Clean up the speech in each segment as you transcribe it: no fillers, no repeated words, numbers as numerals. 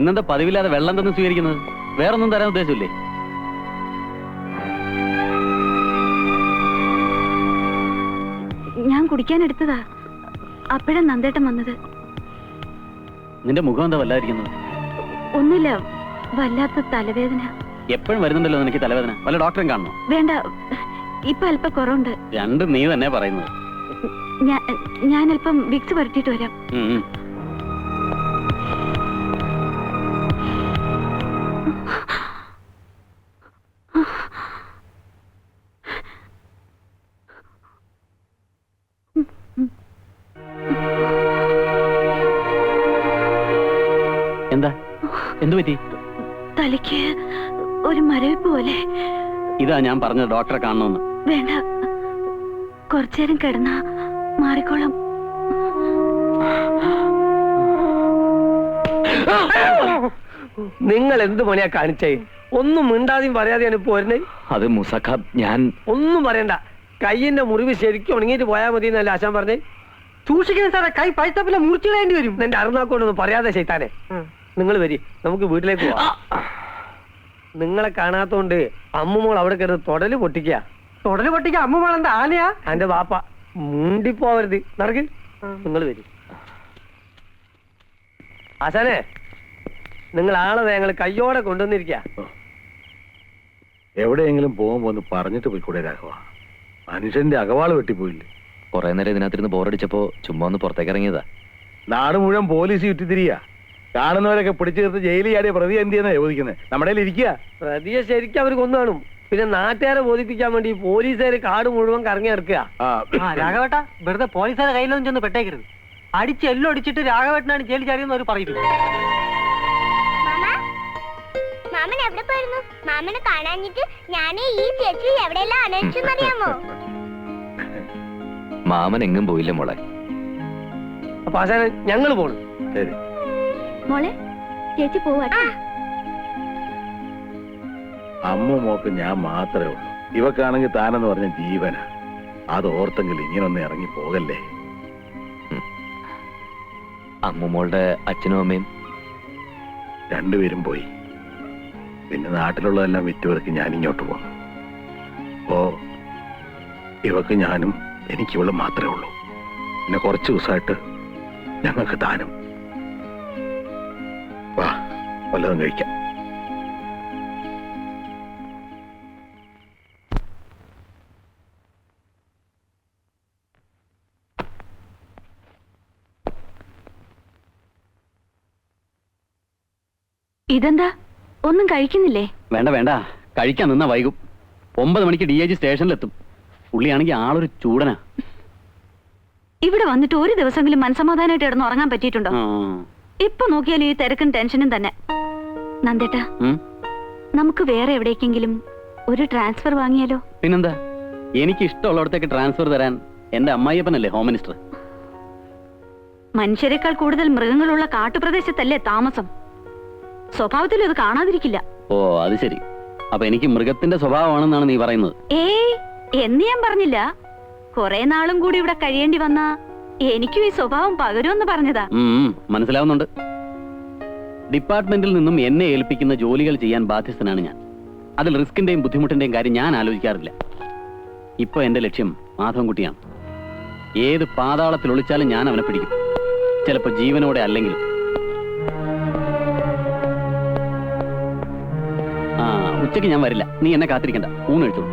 ഇന്നെന്താ പതിവില്ലാതെ വെള്ളം തന്നെ സ്വീകരിക്കുന്നത്? വേറൊന്നും തരാൻ ഉദ്ദേശമില്ലേ? ഞാൻ കുടിക്കാൻ എടുത്തതാ, അപ്പോഴാ നന്ദേട്ടൻ വന്നത്. നിന്റെ മുഖം എന്താ വല്ലാതിരിക്കുന്നത്? ഒന്നുമില്ല, വല്ലാത്ത തലവേദന. എപ്പോഴും വരുന്നുണ്ടല്ലോ നിനക്ക് തലവേദന. വല്ല ഡോക്ടറെ കാണണോ? വേണ്ട, ഇപ്പൊ അല്പം കുറവുണ്ട്. രണ്ടും നീ തന്നെ പറയുന്നത്. ഞാൻ അല്പം വിക്സ് പുരട്ടിയിട്ട് വരാം. എന്താ? എന്തു പറ്റി? തലയ്ക്ക് ഒരു മരവിപ്പ് പോലെ. ഇതാ ഞാൻ പറഞ്ഞത്, ഡോക്ടറെ കാണണമെന്ന്. വേണ്ട, കുറച്ചേരം കിടന്നാ മാറിക്കോളാം. നിങ്ങൾ എന്ത് പണിയാ കാണിച്ചേ? ഒന്നും മിണ്ടാതെയും പറയാതെയാണ് ഇപ്പൊ വരുന്നത്. അത് മുസഖ, ഞാൻ ഒന്നും പറയണ്ട. കൈയിന്റെ മുറിവ് ശരിക്കും ഉണങ്ങിയിട്ട് പോയാൽ മതി എന്നല്ല ആശാൻ പറഞ്ഞേ. സൂക്ഷിക്കണം സാറേ, കൈ പഴുത്തപ്പില്ല മുറിച്ചിടേണ്ടി വരും. എന്റെ അറുനാക്കോണ്ടൊന്നും പറയാതെ ചെയ്താനെ. നിങ്ങൾ വരി, നമുക്ക് വീട്ടിലേക്ക് പോവാം. നിങ്ങളെ കാണാത്തോണ്ട് അമ്മുമോൾ അവിടെ കയറി തൊടല് പൊട്ടിക്കുക. തൊടല് പൊട്ടിക്ക അമ്മുമോൾ എന്താ ആനയാ? എന്റെ വാപ്പ മുണ്ടിപ്പോവരുത്. നടക്ക്, നിങ്ങൾ വരി. ആശാനെ, നിങ്ങൾ ആളെ ഞങ്ങൾ കയ്യോടെ കൊണ്ടുവന്നിരിക്കുക. എവിടെയെങ്കിലും പോകുമ്പോ ഒന്ന് പറഞ്ഞിട്ട് പോയിക്കൂടെ രാഘവ? മനുഷ്യന്റെ അകവാള് വെട്ടിപ്പോയില്ലേ? കുറെ നേരം ഇതിനകത്തിരുന്ന് ബോറടിച്ചപ്പോ ചുമ്മാ ഒന്ന് പുറത്തേക്ക് ഇറങ്ങിയതാ. നാട് മുഴുവൻ പോലീസ് ചുറ്റിത്തിരിയ. കാണുന്നവരൊക്കെ പിടിച്ചു തീർത്ത് ജയിലിൽ ചാടിയ പ്രതി എന്തിയെന്നാ ചോദിക്കുന്നത്. നമ്മുടെ ഇരിക്കുക. പ്രതിയെ ശരിക്കും അവർ കൊന്നു കാണും. പിന്നെ നാട്ടുകാരെ ബോധിപ്പിക്കാൻ വേണ്ടി പോലീസുകാര് കാട് മുഴുവൻ കറങ്ങി ഇറക്കുക. രാഘവേട്ട, വെറുതെ പോലീസുകാരെ കയ്യിലൊന്നും ചെന്ന് പെട്ടേക്കരുത്. അടിച്ച് എല്ലാം അടിച്ചിട്ട് രാഘവേട്ടനാണ് ജയിലിൽ ചാടിയെന്ന് അവർ പറയുന്നു. മാമൻ എവിടെ പോയിരുന്നു? മാമനെ കാണാഞ്ഞിട്ട് ഞാൻ ഈ ചേച്ചി എവിടെയെല്ലാം അന്വേഷിച്ചെന്നറിയാമോ? മാമൻ എങ്ങും പോയില്ല മോളെ. അപ്പൊ ആശാനെ, ഞങ്ങൾ പോണു. ശരി മോളെ, ചേച്ചി പോവാ. അമ്മ മോക്ക് ഞാൻ മാത്രമേ ഉള്ളൂ. ഇവക്കാണെങ്കിൽ താനെന്ന് പറഞ്ഞ ജീവനാ. അത് ഓർത്തെങ്കിൽ ഇങ്ങനൊന്നും ഇറങ്ങി പോകല്ലേ. അമ്മുമോളുടെ അച്ഛനും അമ്മയും രണ്ടുപേരും പോയി. പിന്നെ നാട്ടിലുള്ളതെല്ലാം വിറ്റുവർക്ക് ഞാൻ ഇങ്ങോട്ട് പോന്നു. അപ്പോ ഇവക്ക് ഞാനും എനിക്കിവള് മാത്രമേ ഉള്ളൂ. പിന്നെ കുറച്ച് ദിവസമായിട്ട് ഞങ്ങൾക്ക് താനും. വാ, വല്ലതും കഴിക്കാം. ഇതെന്താ, ഒന്നും കഴിക്കുന്നില്ലേ? വേണ്ട വേണ്ട, കഴിക്കാൻ നിന്നാ വൈകും. 9 മണിക്ക് DIG സ്റ്റേഷനിലെത്തും. പുള്ളിയാണെങ്കിൽ ആളൊരു ചൂടനാ. ഇവിടെ വന്നിട്ട് ഒരു ദിവസമെങ്കിലും മനസമാധാനമായിട്ട് കിടന്ന് ഉറങ്ങാൻ പറ്റിയിട്ടുണ്ടോ? ഇപ്പൊ നോക്കിയാൽ ഈ തിരക്കും ടെൻഷനും തന്നെ. നന്ദേട്ടാ, നമുക്ക് വേറെ എവിടേക്കെങ്കിലും ഒരു ട്രാൻസ്ഫർ വാങ്ങിയാലോ? പിന്നെന്താ, എനിക്ക് ഇഷ്ടമുള്ളിടത്തേക്ക് ട്രാൻസ്ഫർ തരാൻ എന്റെ അമ്മായിയപ്പനല്ലേ ഹോം മിനിസ്റ്റർ. മനുഷ്യരെക്കാൾ കൂടുതൽ മൃഗങ്ങളുള്ള കാട്ടുപ്രദേശത്തല്ലേ താമസം. സ്വഭാവത്തിലും അത് കാണാതിരിക്കില്ല. ഓ, അത് ശരി. അപ്പൊ എനിക്ക് മൃഗത്തിന്റെ സ്വഭാവമാണെന്നാണ് നീ പറയുന്നത്? ഏയ്, എന്ന് ഞാൻ പറഞ്ഞില്ല. കുറെ നാളും കൂടി ഇവിടെ കഴിയേണ്ടി വന്നാ എനിക്കും ഈ സ്വഭാവം പകരുമെന്ന് പറഞ്ഞതാ. മനസ്സിലാവുന്നുണ്ട്. ഡിപ്പാർട്ട്മെന്റിൽ നിന്നും എന്നെ ഏൽപ്പിക്കുന്ന ജോലികൾ ചെയ്യാൻ ബാധ്യസ്ഥനാണ് ഞാൻ. അതിൽ റിസ്കിന്റെയും ബുദ്ധിമുട്ടിന്റെയും കാര്യം ഞാൻ ആലോചിക്കാറില്ല. ഇപ്പൊ എന്റെ ലക്ഷ്യം മാധവൻകുട്ടിയാണ്. ഏത് പാതാളത്തിൽ ഒളിച്ചാലും ഞാൻ അവനെ പിടിക്കും. ചിലപ്പോ ജീവനോടെ അല്ലെങ്കിലും. ഉച്ചയ്ക്ക് ഞാൻ വരില്ല. നീ എന്നെ കാത്തിരിക്കണ്ട, ഊണ് കഴിച്ചോളൂ.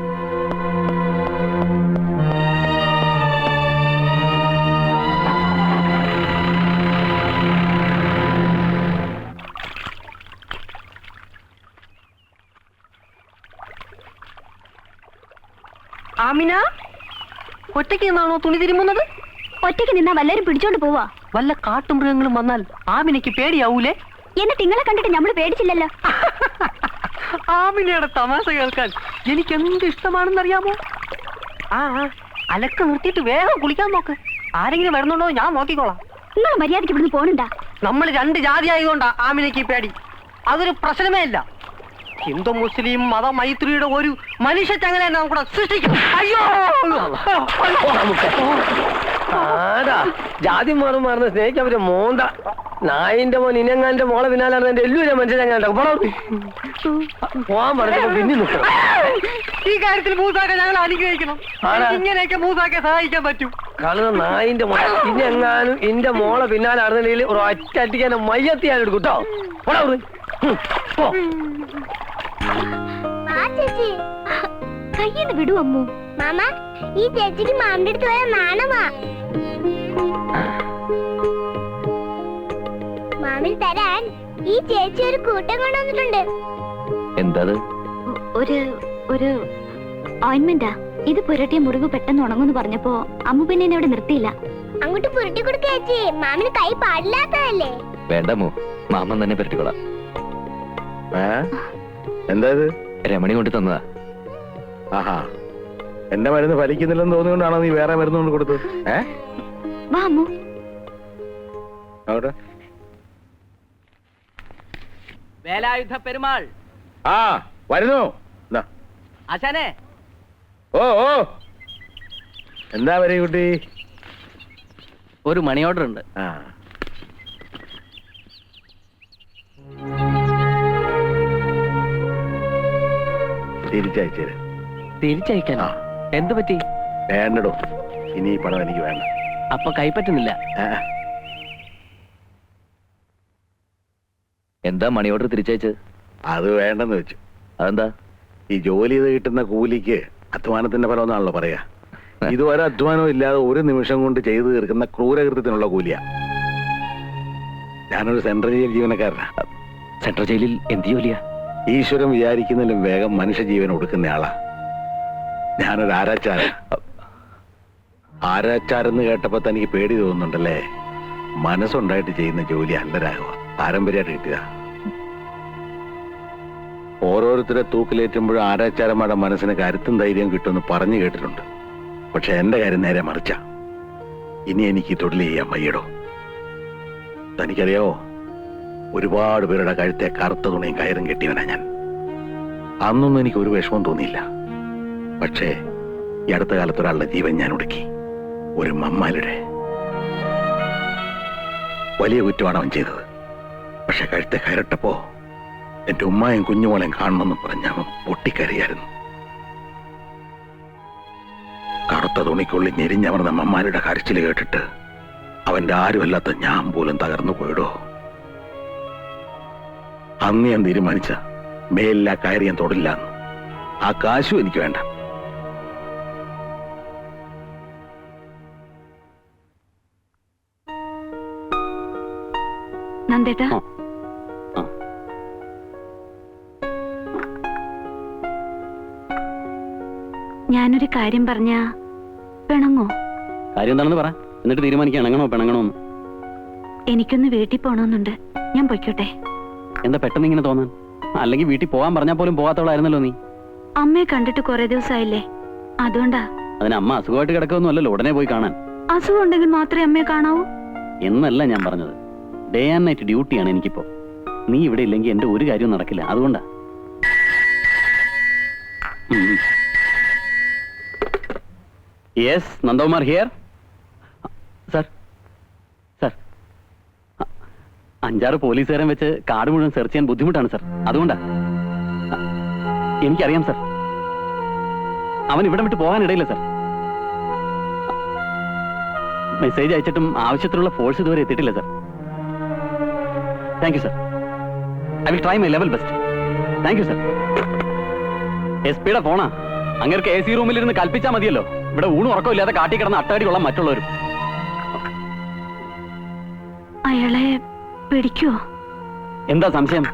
ആമിന, ഒറ്റയ്ക്ക് നിന്നാണോ തുണി തിരുമുന്നത്? ഒറ്റയ്ക്ക് നിന്നാ വല്ലരും പിടിച്ചോണ്ട് പോവാ. വല്ല കാട്ടുമൃഗങ്ങളും വന്നാൽ ആമിനയ്ക്ക് പേടിയാവൂലേ? എന്നിട്ട് നിങ്ങളെ കണ്ടിട്ട് നമ്മള് പേടിച്ചില്ലല്ലോ. ആമിനയുടെ തമാശ കേൾക്കാൻ എനിക്ക് എന്ത് ഇഷ്ടമാണെന്നറിയാമോ? അലക്ക് നിർത്തിയിട്ട് വേഗം കുളിക്കാൻ നോക്ക്. ആരെങ്കിലും വരുന്നുണ്ടോ ഞാൻ നോക്കിക്കോളാം. നിങ്ങൾ മര്യാദയ്ക്ക് ഇവിടുന്ന് പോണുണ്ടാ? നമ്മൾ 2 ജാതി ആയതുകൊണ്ടാ ആമിനയ്ക്ക് പേടി. അതൊരു പ്രശ്നമേ ഇല്ല. ഹിന്ദു മുസ്ലിം മതമൈത്രിയുടെ ഒരു മനുഷ്യ ചങ്ങല കൂടെ സൃഷ്ടിക്കും. അയ്യോ, ആടാ ജാതി മാറുന്ന സ്നേഹിക്കാൻ പറ്റിയ മോന്ത നായിന്റെ മോൻ ഇനങ്ങാന്റെ മോളെ പിന്നാലാണ് എന്റെ എല്ലാവരും മനുഷ്യനെങ്ങാണ്ട പോവാൻ പറഞ്ഞപ്പോ പിന്നെ നിൽക്കണം. ഈ കാര്യത്തിൽ മൂസാക്ക ഞങ്ങൾ അനുഗ്രഹിക്കണം. ആരാ? ഇങ്ങനെയൊക്കെ മൂസാക്കെ സഹായിക്കാൻ പറ്റും. കാരണം നായിന്റെ മോളെ ഇനെങ്ങാനും എന്റെ മോളെ പിന്നാലെ നടന്നില്ലെങ്കിൽ ഒരു ഒറ്റ അടിക്കാൻ മയ്യത്തി ഞാൻ എടുക്കും കേട്ടോ. പോ ആ ചേച്ചി കയ്യിന്ന് വിടൂ അമ്മു. മാമ ഈ ചേച്ചിക്ക് മാമിന്റെ അടുത്ത് വരാൻ നാണമാ. മാമിന് തരാൻ ഈ ചേച്ചി ഒരു കൂട്ടം കൊണ്ടുവന്നിട്ടുണ്ട്. എന്താ ഒരു ഓയിന്റ്മെന്റാ. ഇത് പുരട്ടിയ മുറിവ് പെട്ടെന്ന് ഉണങ്ങുന്നു പറഞ്ഞപ്പോ അമ്മു പിന്നെ എന്നെ ഇവിടെ നിർത്തിയില്ല. അങ്ങോട്ട് പുരട്ടി കൊടുക്ക ചേച്ചി, മാമിന് കൈ പാടില്ലാത്തതല്ലേ. വേണ്ടമോ, മാമൻ തന്നെ പരട്ടിക്കൊള്ളാം. എന്താ ഇത്? രമണി കൊണ്ട് തന്നതാ. ആഹാ, എന്റെ മരുന്ന് ഫലിക്കുന്നില്ലെന്ന് തോന്നിയോണ്ടാണോ നീ വേറെ മരുന്ന് കൊണ്ട് കൊടുത്തത്? വാ അമ്മു. അവിടെ വേലായുധ പെരുമാൾ ആ വരുന്നു. ദാ. ആശാനെ, ഓ ഓ എന്താ വരെ കുട്ടി? ഒരു മണി ഓർഡർ ഉണ്ട്. ആ തിരിച്ചയച്ചേര്. തിരിച്ചയക്കാനോ? എന്തു പറ്റി? വേണ്ടടോ, ഇനി ഈ പണം എനിക്ക് വേണ്ട. അപ്പൊ കൈപ്പറ്റുന്നില്ല. എന്താ മണി ഓർഡർ തിരിച്ചയച്ചത്? അത് വേണ്ടെന്ന് വെച്ചു. അതെന്താ? ഈ ജോലി ചെയ്ത് കിട്ടുന്ന കൂലിക്ക് അധ്വാനത്തിന്റെ ഫലം എന്നാണല്ലോ പറയാ. ഇതുവരെ അധ്വാനം ഇല്ലാതെ ഒരു നിമിഷം കൊണ്ട് ചെയ്തു തീർക്കുന്ന ക്രൂരകൃത്യത്തിനുള്ള കൂലിയാ. ഞാനൊരു സെൻട്രൽ ജയിൽ ജീവനക്കാരനാ. സെൻട്രൽ ജയിലിൽ എന്ത് ജോലിയാ? ഈശ്വരൻ വിചാരിക്കുന്നതിലും വേഗം മനുഷ്യജീവൻ ഒടുക്കുന്ന ആളാ. ഞാനൊരു ആരാച്ചാരൻ. ആരാച്ചാരെന്ന് കേട്ടപ്പോ തനിക്ക് പേടി തോന്നുന്നുണ്ടല്ലേ? മനസ്സുണ്ടായിട്ട് ചെയ്യുന്ന ജോലി അല്ല രാഘവ, പാരമ്പര്യമായിട്ട് കിട്ടുക. ഓരോരുത്തരെ തൂക്കിലേറ്റുമ്പോഴും ആരാച്ചാരന്മാരുടെ മനസ്സിന് കരുത്തും ധൈര്യം കിട്ടുമെന്ന് പറഞ്ഞു കേട്ടിട്ടുണ്ട്. പക്ഷെ എന്റെ കാര്യം നേരെ മറിച്ചാ. ഇനി എനിക്ക് തൊഴിൽ ചെയ്യാൻ വയ്യടോ. തനിക്കറിയാവോ, ഒരുപാട് പേരുടെ കഴുത്തെ കറുത്ത തുണിയും കയറും കെട്ടിയവനാ ഞാൻ. അന്നൊന്നും എനിക്ക് ഒരു വിഷമം തോന്നിയില്ല. പക്ഷേ ഈ അടുത്ത കാലത്ത് ഒരാളുടെ ജീവൻ ഞാൻ ഒടുക്കി. ഒരു മമ്മാലിയുടെ. വലിയ കുറ്റമാണ് അവൻ ചെയ്തത്. പക്ഷെ കഴുത്തെ കയറിട്ടപ്പോ എന്റെ ഉമ്മായും കുഞ്ഞുമോളെയും കാണണമെന്ന് പറഞ്ഞ അവൻ പൊട്ടിക്കരയായിരുന്നു. കറുത്ത തുണിക്കുള്ളിൽ ഞെരിഞ്ഞമർന്ന മമ്മാലിയുടെ കരച്ചിൽ കേട്ടിട്ട് അവന്റെ ആരുമല്ലാത്ത ഞാൻ പോലും തകർന്നു പോയിടോ. അന്ന് ഞാൻ തീരുമാനിച്ച മേലില്ല കയറി ഞാൻ തൊടില്ല. ആ കാശും എനിക്ക് വേണ്ട. നന്ദേട്ടാ, ഞാനൊരു കാര്യം പറഞ്ഞ പിണങ്ങോ? കാര്യം എന്താണെന്ന് പറ, എന്നിട്ട് തീരുമാനിക്കാൻ ഇണങ്ങണോ പിണങ്ങണോന്ന്. എനിക്കൊന്ന് വീട്ടിൽ പോണമെന്നുണ്ട്. ഞാൻ പൊയ്ക്കോട്ടെ? എന്താ പെട്ടെന്ന് ഇങ്ങനെ തോന്നാൻ? അല്ലെങ്കിൽ വീട്ടിൽ പോകാൻ പറഞ്ഞാൽ പോലും പോകാത്തവളായിരുന്നല്ലോ നീ. അമ്മയെ കണ്ടിട്ട് കുറെ ദിവസമായില്ലേ, അതുകൊണ്ടാ. അതിന് അമ്മ അസുഖമായിട്ട് കിടക്കൊന്നും അല്ലല്ലോ ഉടനെ പോയി കാണാൻ. അസുഖം ഉണ്ടെങ്കിൽ മാത്രമേ അമ്മയെ കാണാവൂ എന്നല്ല ഞാൻ പറഞ്ഞത്. ഡേ ആൻഡ് നൈറ്റ് ഡ്യൂട്ടിയാണ് എനിക്കിപ്പോ. നീ ഇവിടെ ഇല്ലെങ്കിൽ എന്റെ ഒരു കാര്യവും നടക്കില്ല. അതുകൊണ്ടാ. Yes, Nandakumar here. Sir sir, 5-6 പോലീസുകാരൻ വെച്ച് കാട് മുഴുവൻ സെർച്ച് ചെയ്യാൻ ബുദ്ധിമുട്ടാണ് സർ. അതുകൊണ്ടാ. എനിക്കറിയാം സർ, അവൻ ഇവിടെ വിട്ട് പോകാനിടയില്ല സർ. മെസ്സേജ് അയച്ചിട്ടും ആവശ്യത്തിനുള്ള ഫോഴ്സ് ഇതുവരെ എത്തിയിട്ടില്ല sir. Thank you sir. I will try my level best. Thank you sir. SP-യുടെ ഫോണാ. അങ്ങേർക്ക് AC റൂമിലിരുന്ന് കൽപ്പിച്ചാൽ മതിയല്ലോ. ഇവിടെ ഊണും ഉറക്കമില്ലാതെ കാട്ടി കിടന്ന് അട്ടടി കൊള്ളാൻ മറ്റുള്ളവരും. അയാളെ പിടിക്കുവോ? എന്താ സംശയം?